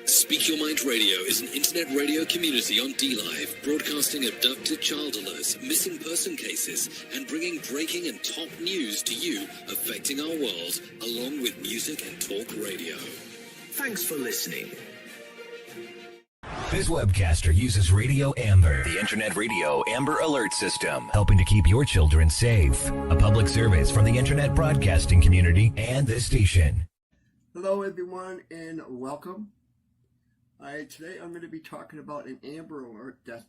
Speak Your Mind Radio is an internet radio community on DLive, broadcasting abducted child alerts, missing person cases, and bringing breaking and top news to you affecting our world, along with music and talk radio. Thanks for listening. This webcaster uses Radio Amber, the Internet Radio Amber Alert System, helping to keep your children safe. A public service from the Internet broadcasting community and this station. Hello everyone and welcome. Today I'm going to be talking about an Amber Alert that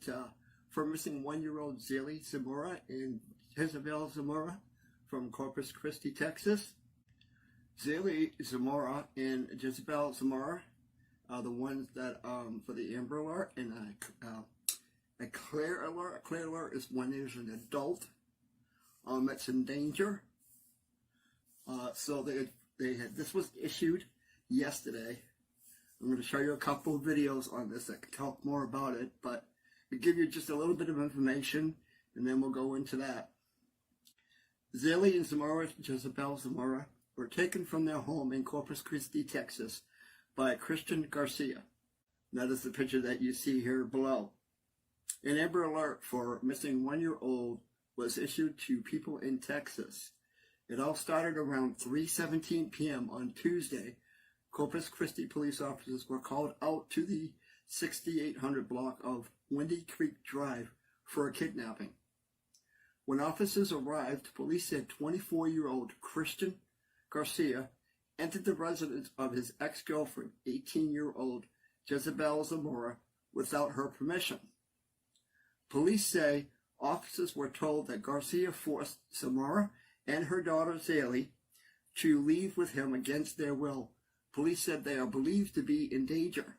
for missing 1-year-old Zaylee Zamora and Jezabel Zamora from Corpus Christi, Texas. Zaylee Zamora and Jezabel Zamora are the ones that for the Amber Alert, and a clear alert. A clear alert is when there's an adult that's in danger. So this was issued yesterday. I'm going to show you a couple of videos on this that can talk more about it, but to give you just a little bit of information, and then we'll go into that. Zaylee and Zamora Jezabel Zamora were taken from their home in Corpus Christi, Texas, by Kristian Garcia. That is the picture that you see here below. An Amber Alert for missing 1-year-old was issued to people in Texas. It all started around 3:17 p.m. on Tuesday. Corpus Christi police officers were called out to the 6800 block of Windy Creek Drive for a kidnapping. When officers arrived, police said 24-year-old Kristian Garcia entered the residence of his ex-girlfriend, 18-year-old Jezabel Zamora, without her permission. Police say officers were told that Garcia forced Zamora and her daughter Zaylee to leave with him against their will. Police said they are believed to be in danger.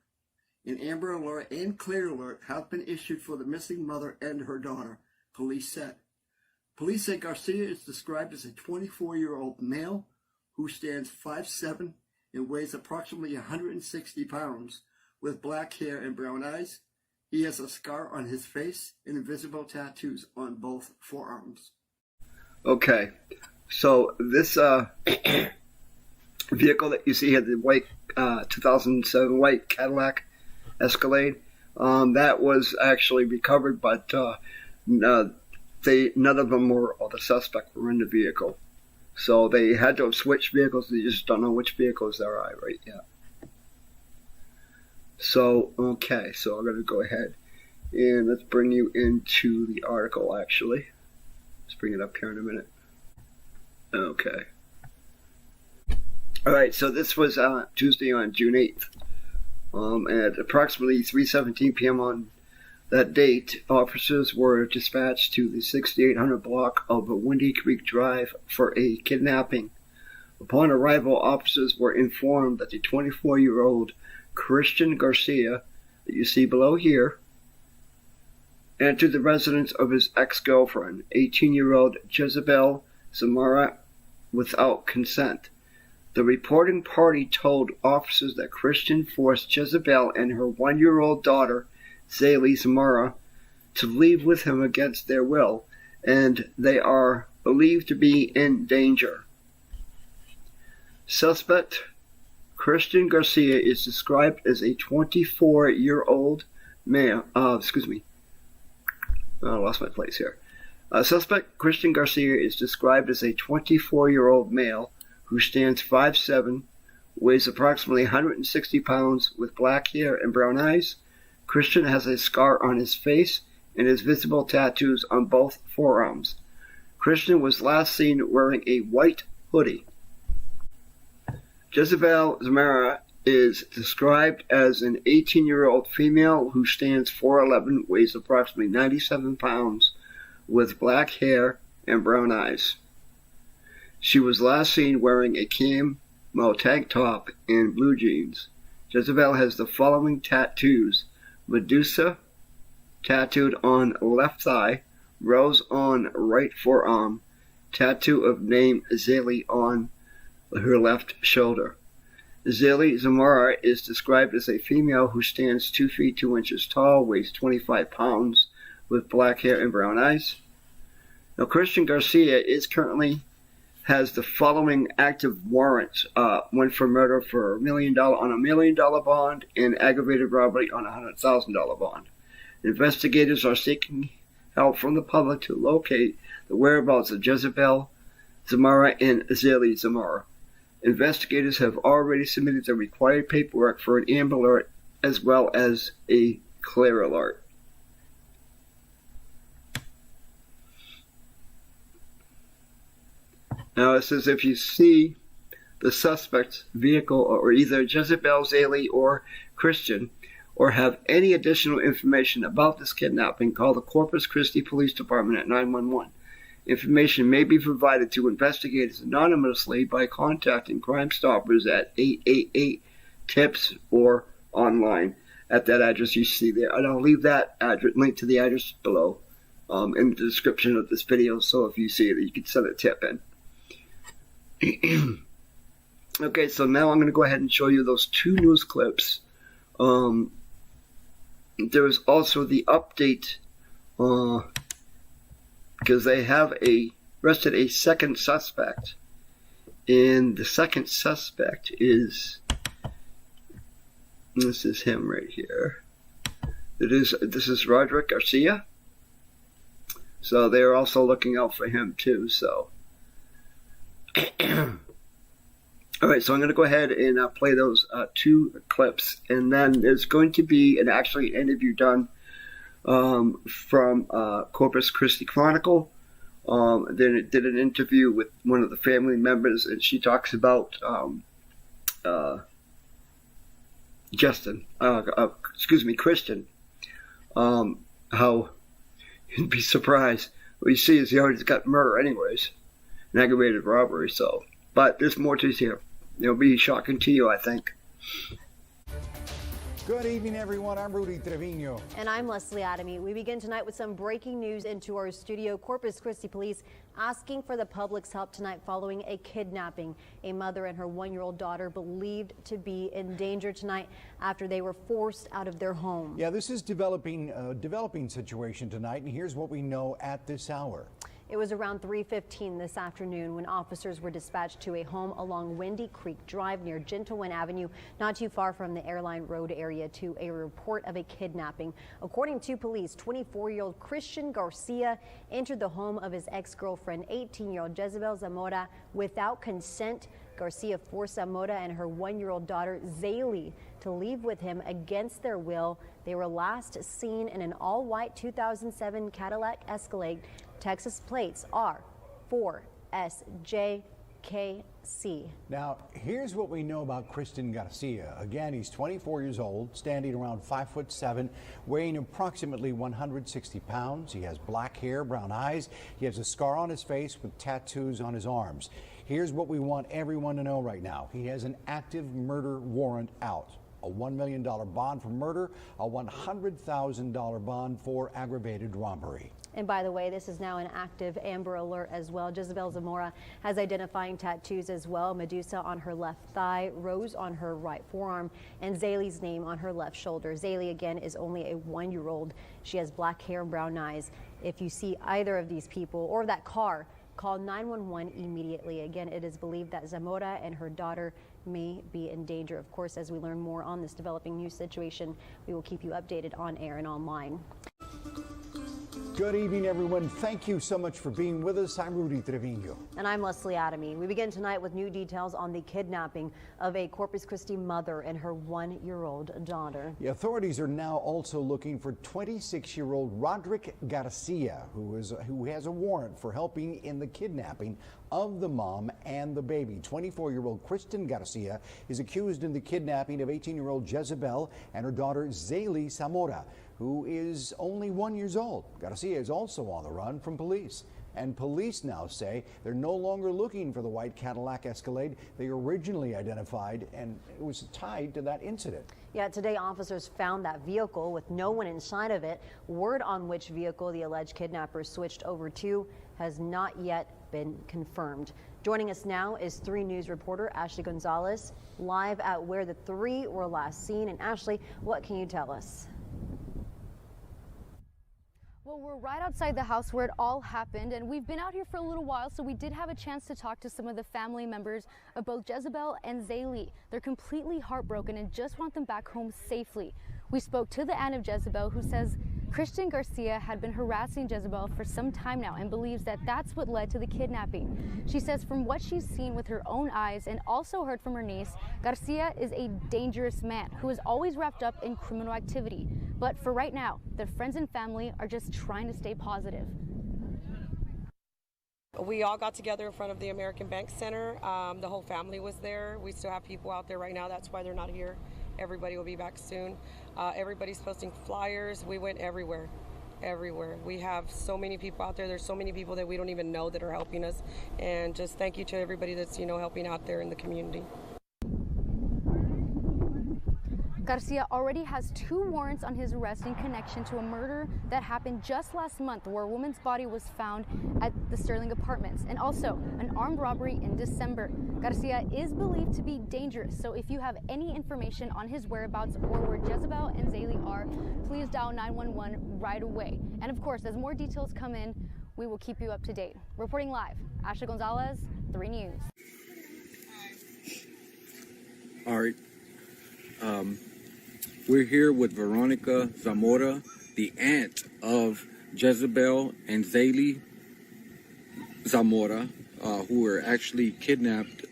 An Amber Alert and Clear Alert have been issued for the missing mother and her daughter, police said. Police say Garcia is described as a 24-year-old male who stands 5'7" and weighs approximately 160 pounds, with black hair and brown eyes. He has a scar on his face and invisible tattoos on both forearms. Okay, so this vehicle that you see here, the white 2007 white Cadillac Escalade, that was actually recovered, but none of them were, or the suspect were in the vehicle. So they had to have switched vehicles. They just don't know which vehicles they're on right yet. So, okay, so I'm going to go ahead and let's bring you into the article, actually. Let's bring it up here in a minute. Okay. All right, so this was Tuesday on June 8th. At approximately 3:17 p.m. on that date, officers were dispatched to the 6800 block of Windy Creek Drive for a kidnapping. Upon arrival, officers were informed that the 24-year-old Kristian Garcia, that you see below here, entered the residence of his ex-girlfriend, 18-year-old Jezabel Zamora, without consent. The reporting party told officers that Kristian forced Jezabel and her 1-year-old daughter, Zaylee Zamora, to leave with him against their will, and they are believed to be in danger. Suspect Kristian Garcia is described as a 24-year-old male. I lost my place here. Suspect Kristian Garcia is described as a 24-year-old male who stands 5'7", weighs approximately 160 pounds, with black hair and brown eyes. Kristian has a scar on his face and has visible tattoos on both forearms. Kristian was last seen wearing a white hoodie. Jezabel Zamora is described as an 18-year-old female who stands 4'11", weighs approximately 97 pounds, with black hair and brown eyes. She was last seen wearing a camo tank top and blue jeans. Jezabel has the following tattoos: Medusa tattooed on left thigh, rose on right forearm, tattoo of name Zaylee on her left shoulder. Zaylee Zamora is described as a female who stands 2 feet 2 inches tall, weighs 25 pounds, with black hair and brown eyes. Now, Kristian Garcia is currently has the following active warrants: one for murder for $1 million on a $1 million bond, and aggravated robbery on a $100,000 bond. Investigators are seeking help from the public to locate the whereabouts of Jezabel Zamora and Zaylee Zamora. Investigators have already submitted the required paperwork for an Amber Alert as well as a Clear Alert. Now it says if you see the suspect's vehicle or either Jezabel, Zaylee, or Kristian, or have any additional information about this kidnapping, call the Corpus Christi Police Department at 911. Information may be provided to investigators anonymously by contacting Crime Stoppers at 888-TIPS or online at that address you see there. And I'll leave that address, link to the address below in the description of this video, so if you see it, you can send a tip in. Okay, so now I'm going to go ahead and show you those two news clips. There is also the update because they have arrested a second suspect, and the second suspect is, this is him right here. This is Roderick Garcia. So they're also looking out for him too. So, all right. So I'm going to go ahead and play those two clips, and then there's going to be an interview done from Corpus Christi Chronicle. Then it did an interview with one of the family members, and she talks about Kristian. How you'd be surprised. What you see is he already got murder anyways, an aggravated robbery. So, but there's more to here. It'll be shocking to you, I think. Good evening, everyone. I'm Rudy Trevino. And I'm Leslie Adamy. We begin tonight with some breaking news into our studio. Corpus Christi police asking for the public's help tonight following a kidnapping. A mother and her 1-year-old daughter believed to be in danger tonight after they were forced out of their home. Yeah, this is developing situation tonight, and here's what we know at this hour. It was around 3:15 this afternoon when officers were dispatched to a home along Windy Creek Drive near Gentlewind Avenue, not too far from the Airline Road area, to a report of a kidnapping. According to police, 24-year-old Kristian Garcia entered the home of his ex-girlfriend, 18-year-old Jezabel Zamora, without consent. Garcia forced Zamora and her 1-year-old daughter, Zaylee, to leave with him against their will. They were last seen in an all-white 2007 Cadillac Escalade. Texas plates are 4SJKC. Now, here's what we know about Kristian Garcia. Again, he's 24 years old, standing around 5'7", weighing approximately 160 pounds. He has black hair, brown eyes. He has a scar on his face with tattoos on his arms. Here's what we want everyone to know right now. He has an active murder warrant out. A $1 million bond for murder, a $100,000 bond for aggravated robbery. And by the way, this is now an active Amber Alert as well. Jezabel Zamora has identifying tattoos as well. Medusa on her left thigh, Rose on her right forearm, and Zaylee's name on her left shoulder. Zaylee, again, is only a 1-year-old. She has black hair and brown eyes. If you see either of these people or that car, call 911 immediately. Again, it is believed that Zamora and her daughter may be in danger. Of course, as we learn more on this developing news situation, we will keep you updated on air and online. Good evening, everyone. Thank you so much for being with us. I'm Rudy Trevino. And I'm Leslie Adamy. We begin tonight with new details on the kidnapping of a Corpus Christi mother and her 1-year-old daughter. The authorities are now also looking for 26-year-old Roderick Garcia, who has a warrant for helping in the kidnapping of the mom and the baby. 24-year-old Kristian Garcia is accused in the kidnapping of 18-year-old Jezabel and her daughter Zaylee Zamora, who is only 1 year old. Garcia is also on the run from police. And police now say they're no longer looking for the white Cadillac Escalade they originally identified, and it was tied to that incident. Yeah, today officers found that vehicle with no one inside of it. Word on which vehicle the alleged kidnappers switched over to has not yet been confirmed. Joining us now is 3 News reporter Ashley Gonzalez, live at where the 3 were last seen. And Ashley, what can you tell us? Well, we're right outside the house where it all happened, and we've been out here for a little while, so we did have a chance to talk to some of the family members of both Jezabel and Zaylee. They're completely heartbroken and just want them back home safely. We spoke to the aunt of Jezabel, who says Kristian Garcia had been harassing Jezabel for some time now and believes that that's what led to the kidnapping. She says from what she's seen with her own eyes and also heard from her niece, Garcia is a dangerous man who is always wrapped up in criminal activity. But for right now, their friends and family are just trying to stay positive. We all got together in front of the American Bank Center. The whole family was there. We still have people out there right now. That's why they're not here. Everybody will be back soon. Everybody's posting flyers. We went everywhere. We have so many people out there. There's so many people that we don't even know that are helping us. And just thank you to everybody that's, helping out there in the community. Garcia already has 2 warrants on his arrest in connection to a murder that happened just last month, where a woman's body was found at the Sterling Apartments, and also an armed robbery in December. Garcia is believed to be dangerous, so if you have any information on his whereabouts or where Jezabel and Zaylee are, please dial 911 right away. And of course, as more details come in, we will keep you up to date. Reporting live, Ashley Gonzalez, 3 News. All right. We're here with Veronica Zamora, the aunt of Jezabel and Zaylee Zamora, who were actually kidnapped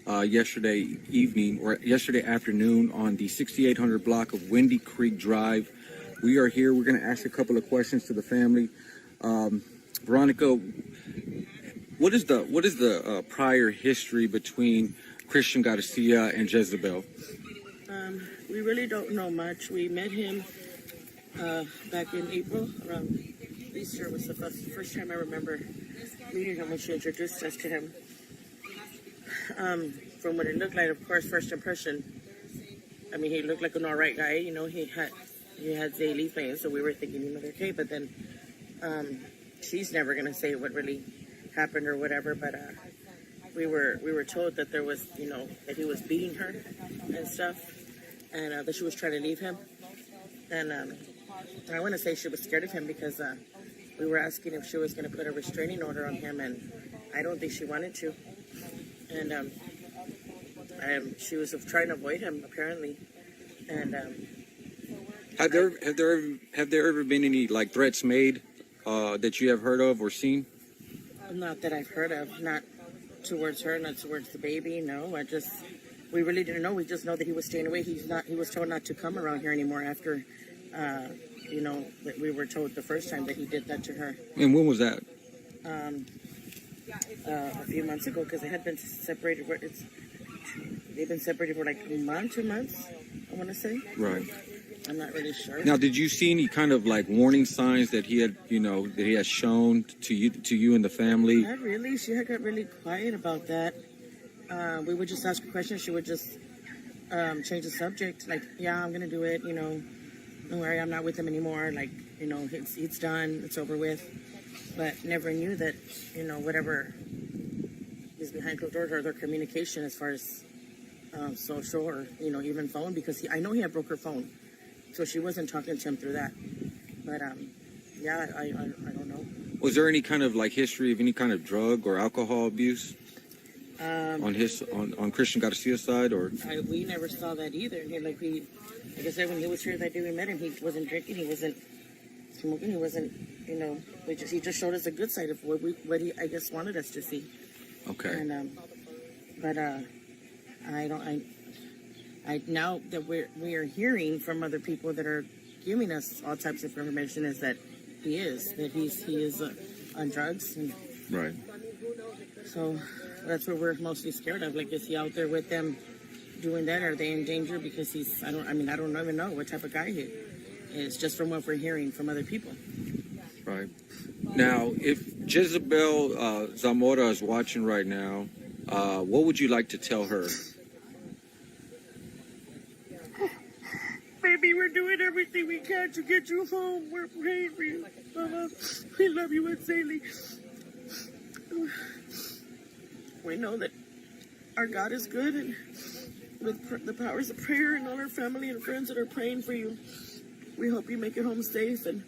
yesterday afternoon on the 6800 block of Windy Creek Drive. We are here. We're going to ask a couple of questions to the family. Veronica, what is the prior history between Kristian Garcia and Jezabel? We really don't know much. We met him back in April, around Easter was the first time I remember meeting him when she introduced us to him. From what it looked like, of course, first impression, I mean, he looked like an all right guy. He had Zaylee fame, so we were thinking, okay, but then she's never going to say what really happened or whatever, but we were told that there was, that he was beating her and stuff, and that she was trying to leave him. And I want to say she was scared of him because we were asking if she was going to put a restraining order on him, and I don't think she wanted to. And she was trying to avoid him, apparently. And have there ever been any threats made that you have heard of or seen? Not that I've heard of. Not towards her, not towards the baby. No, we really didn't know. We just know that he was staying away. He was told not to come around here anymore after, that we were told the first time that he did that to her. And when was that? A few months ago, because they had been separated. They've been separated for a month, 2 months, I want to say. Right. I'm not really sure. Now, did you see any kind of warning signs that he had, that he had shown to you and the family? Not really. She had got really quiet about that. We would just ask her questions. She would just change the subject. Yeah, I'm gonna do it. Don't worry, I'm not with him anymore. It's done. It's over with. But never knew that, whatever is behind closed doors or their communication as far as social or, even phone, because I know he had broke her phone. So she wasn't talking to him through that. But, yeah, I don't know. Was there any kind of history of any kind of drug or alcohol abuse on Kristian Garcia's side, or? We never saw that either. Like I said, when he was here that day we met him, he wasn't drinking, he wasn't smoking, he wasn't, he just showed us a good side of what he, I guess, wanted us to see. Okay. And, but now that we are hearing from other people that are giving us all types of information is that he is on drugs. And right. So that's what we're mostly scared of. Is he out there with them doing that? Are they in danger? Because I don't even know what type of guy he is, just from what we're hearing from other people. Right. Now, if Jezabel Zamora is watching right now, what would you like to tell her? Baby, we're doing everything we can to get you home. We're praying for you. Mama, we love you and Zaylee. We know that our God is good, and with the powers of prayer and all our family and friends that are praying for you, we hope you make it home safe. And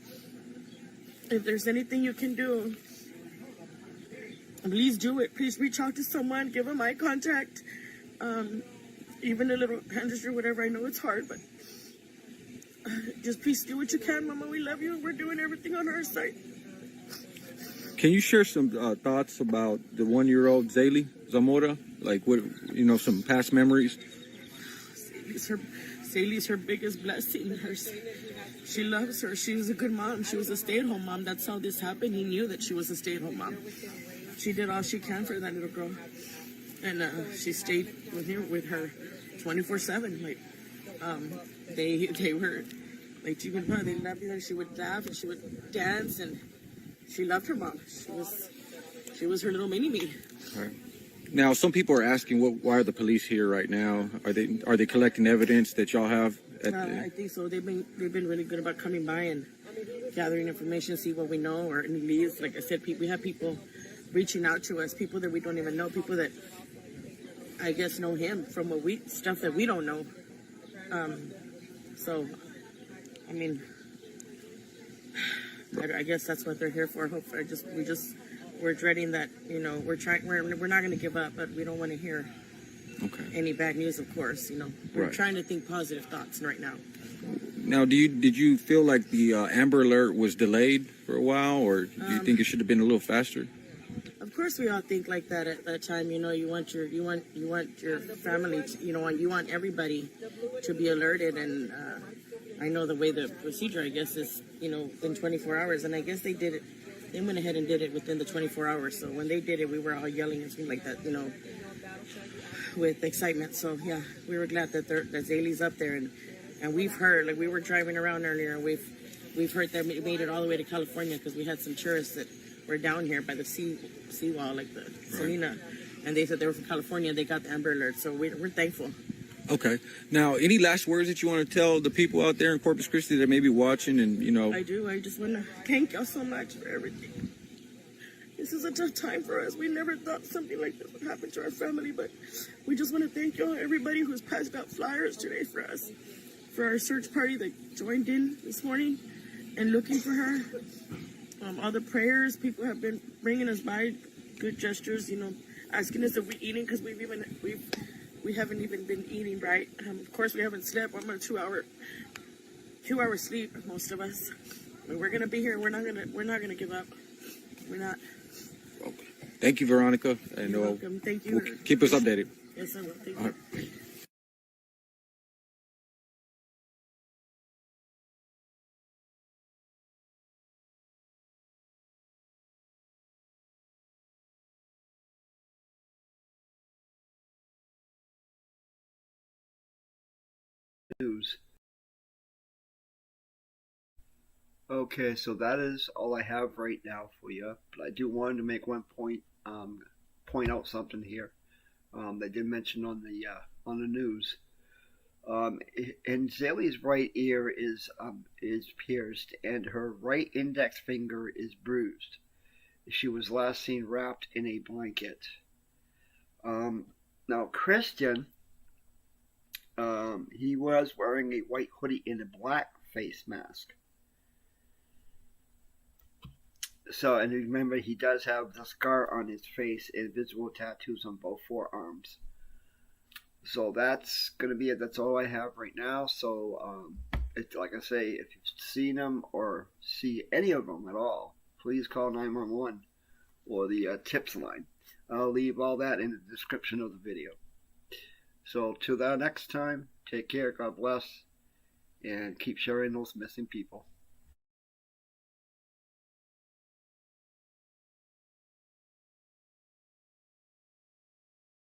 if there's anything you can do, please do it. Please reach out to someone, give them eye contact, even a little hand gesture, whatever. I know it's hard, but just please do what you can, Mama. We love you. We're doing everything on our side. Can you share some thoughts about the 1-year-old Zaylee Zamora? Like, what, some past memories? Zaylee's her biggest blessing. She loves her. She was a good mom. She was a stay-at-home mom. That's how this happened. He knew that she was a stay-at-home mom. She did all she can for that little girl. And she stayed with her 24/7. Like, they were, like, she would, they loved her. She would laugh and she would dance, and she loved her mom. She was her little mini-me. All right. Now, some people are asking, why are the police here right now? Are they collecting evidence that y'all have? I think so. They've been really good about coming by and gathering information, see what we know or any leads. Like I said, we have people reaching out to us, people that we don't even know, people that I guess know him from stuff that we don't know. So, I mean, I guess that's what they're here for. We're dreading that, we're not going to give up, but we don't want to hear any bad news, of course, We're trying to think positive thoughts right now. Now, did you feel like the Amber Alert was delayed for a while, or do you think it should have been a little faster? Of course, we all think like that at that time. You want your family, you want everybody to be alerted, and I know the way the procedure, I guess, is, within 24 hours, and I guess they did it. They went ahead and did it within the 24 hours. So when they did it, we were all yelling and screaming like that, with excitement. So yeah, we were glad that Zaylee's up there, and we've heard, like, we were driving around earlier, and we've heard that it made it all the way to California, because we had some tourists that were down here by the seawall, like the Selena, and they said they were from California. They got the Amber Alert, so we're thankful. Okay. Now, any last words that you want to tell the people out there in Corpus Christi that may be watching, and I do. I just want to thank y'all so much for everything. This is a tough time for us. We never thought something like this would happen to our family, but we just want to thank y'all, everybody who's passed out flyers today for us, for our search party that joined in this morning and looking for her. All the prayers people have been bringing us by, good gestures, asking us if we're eating, because we haven't even been eating right. Of course, we haven't slept. I'm on a 2-hour sleep, most of us. But we're gonna be here. We're not gonna give up. We're not. Okay. Thank you, Veronica. And you're welcome. Thank you. Keep us updated. Yes, I will. Thank you. Right. News. Okay, so that is all I have right now for you. But I do want to make one point out something here. They did mention on the news. And Zaylee's right ear is pierced, and her right index finger is bruised. She was last seen wrapped in a blanket. Now Kristian, he was wearing a white hoodie and a black face mask. So, and remember, he does have the scar on his face and visible tattoos on both forearms. So that's going to be it. That's all I have right now. So, like I say, if you've seen them or see any of them at all, please call 911 or the tips line. I'll leave all that in the description of the video. So, till that next time, take care, God bless, and keep sharing those missing people.